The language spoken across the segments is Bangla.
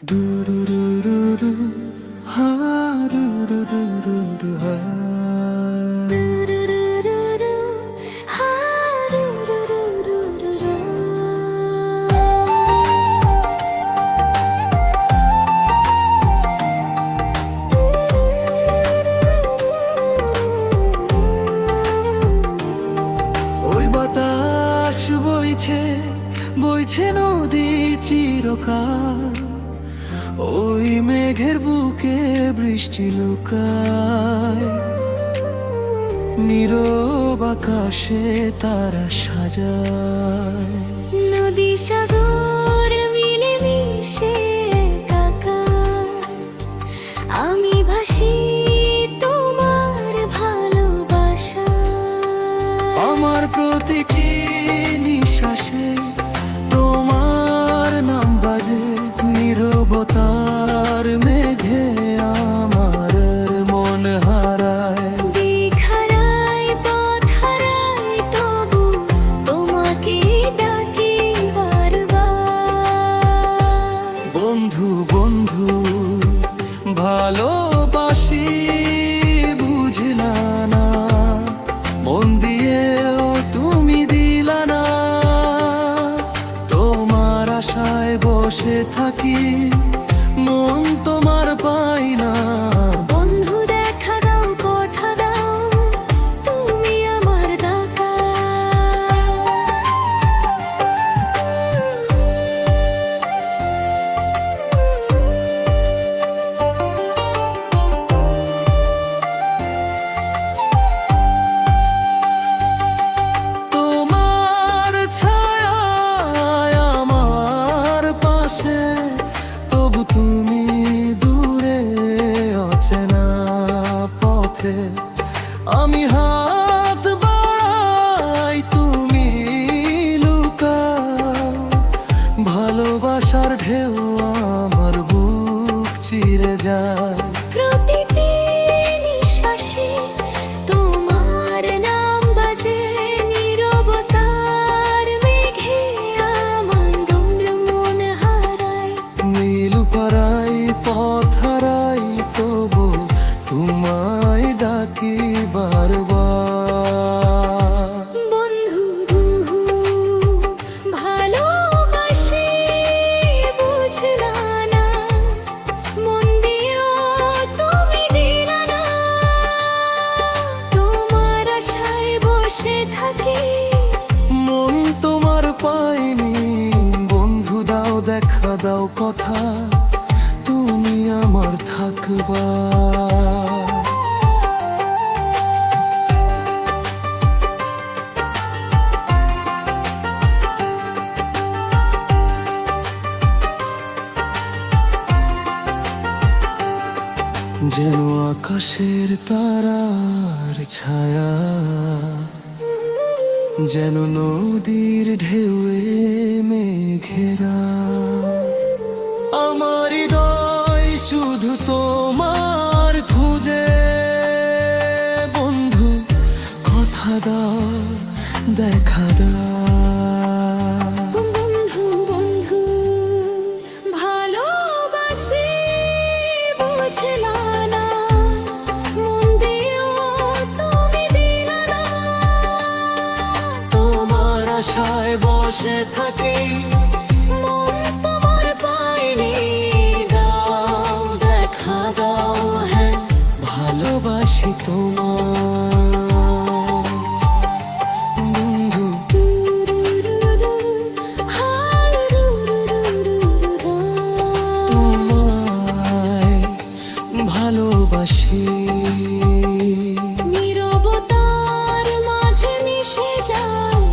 ডু ডু ডু ডু ডু, হা ডু ডু ডু ডু ডু, হা। ওই বাতাস বইছে বইছে নদী চিরকাল, ওই মেঘের বুকে বৃষ্টি লুকায়, নীরব আকাশে তারা সাজায়। নদী সাগর মিলে মিশে একাকার, আমি ভাসি তোমার ভালোবাসা। আমার প্রতিটি নিঃশ্বাসে তোমার নাম বাজে, নীরবতার মেঘে আমার মন হারায়। দিক হারাই পথ হারাই তবু তোমাকে ডাকি বারবার। বন্ধু বন্ধু ভালোবাসি, বুঝলা না মন দিয়েও তুমি দিলা না। তোমার আশায় বসে থাকি, মন তোমার পাই না। বন্ধু দেখা দাও, কথা দাও, তুমি আমার ডাকা। তোমার ছায়ায় আমার পাশে, তবু তুমি দূরে অচেনা পথে। আমি হাত বাড়াই, তুমি লুকাও, ভালোবাসার ঢেউ আমার বুক চিরে যায়। প্রতিটি নিঃশ্বাসে তোমার নাম বাজে, নীরবতার মেঘে আমার রুদ্র মন হারায়। নীল পাড়াই পথ হারাই, তবু তোমায় ডাকি বারবার। বন্ধু দুহু ভালোবাসি, বুঝলা না মন দিয়েও তুমি দিলা না। তোমার আশায় বসে থাকি, মন তোমার পাইনি। বন্ধু দাও দেখা দাও কথা, তুমি আমার থাকবা। যেন আকাশের তারার ছায়া, যেন নদীর ঢেউয়ে মেঘেরা। আমার হৃদয় শুধু তোমার খুঁজে। বন্ধু কথা দাও, দেখা দাও। বন্ধু বন্ধু ভালোবাসি, বুঝলা না মন দিয়েও তুমি দিলা না। তোমার আশায় বসে থাকি, মন তোমার পাইনি, দাও দেখা দাও, হ্যাঁ ভালোবাসি তোমার। বন্ধু তোমায় ভালোবাসি। নীরবতার মাঝে মিশে যায়।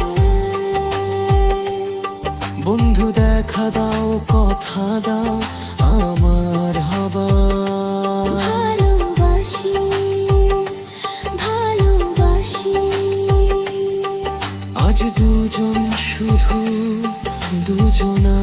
বন্ধু দেখা দাও, কথা দাও, আমার হবা। ভালোবাসি ভালোবাসি। আজ দুজন শুধু দুজনা।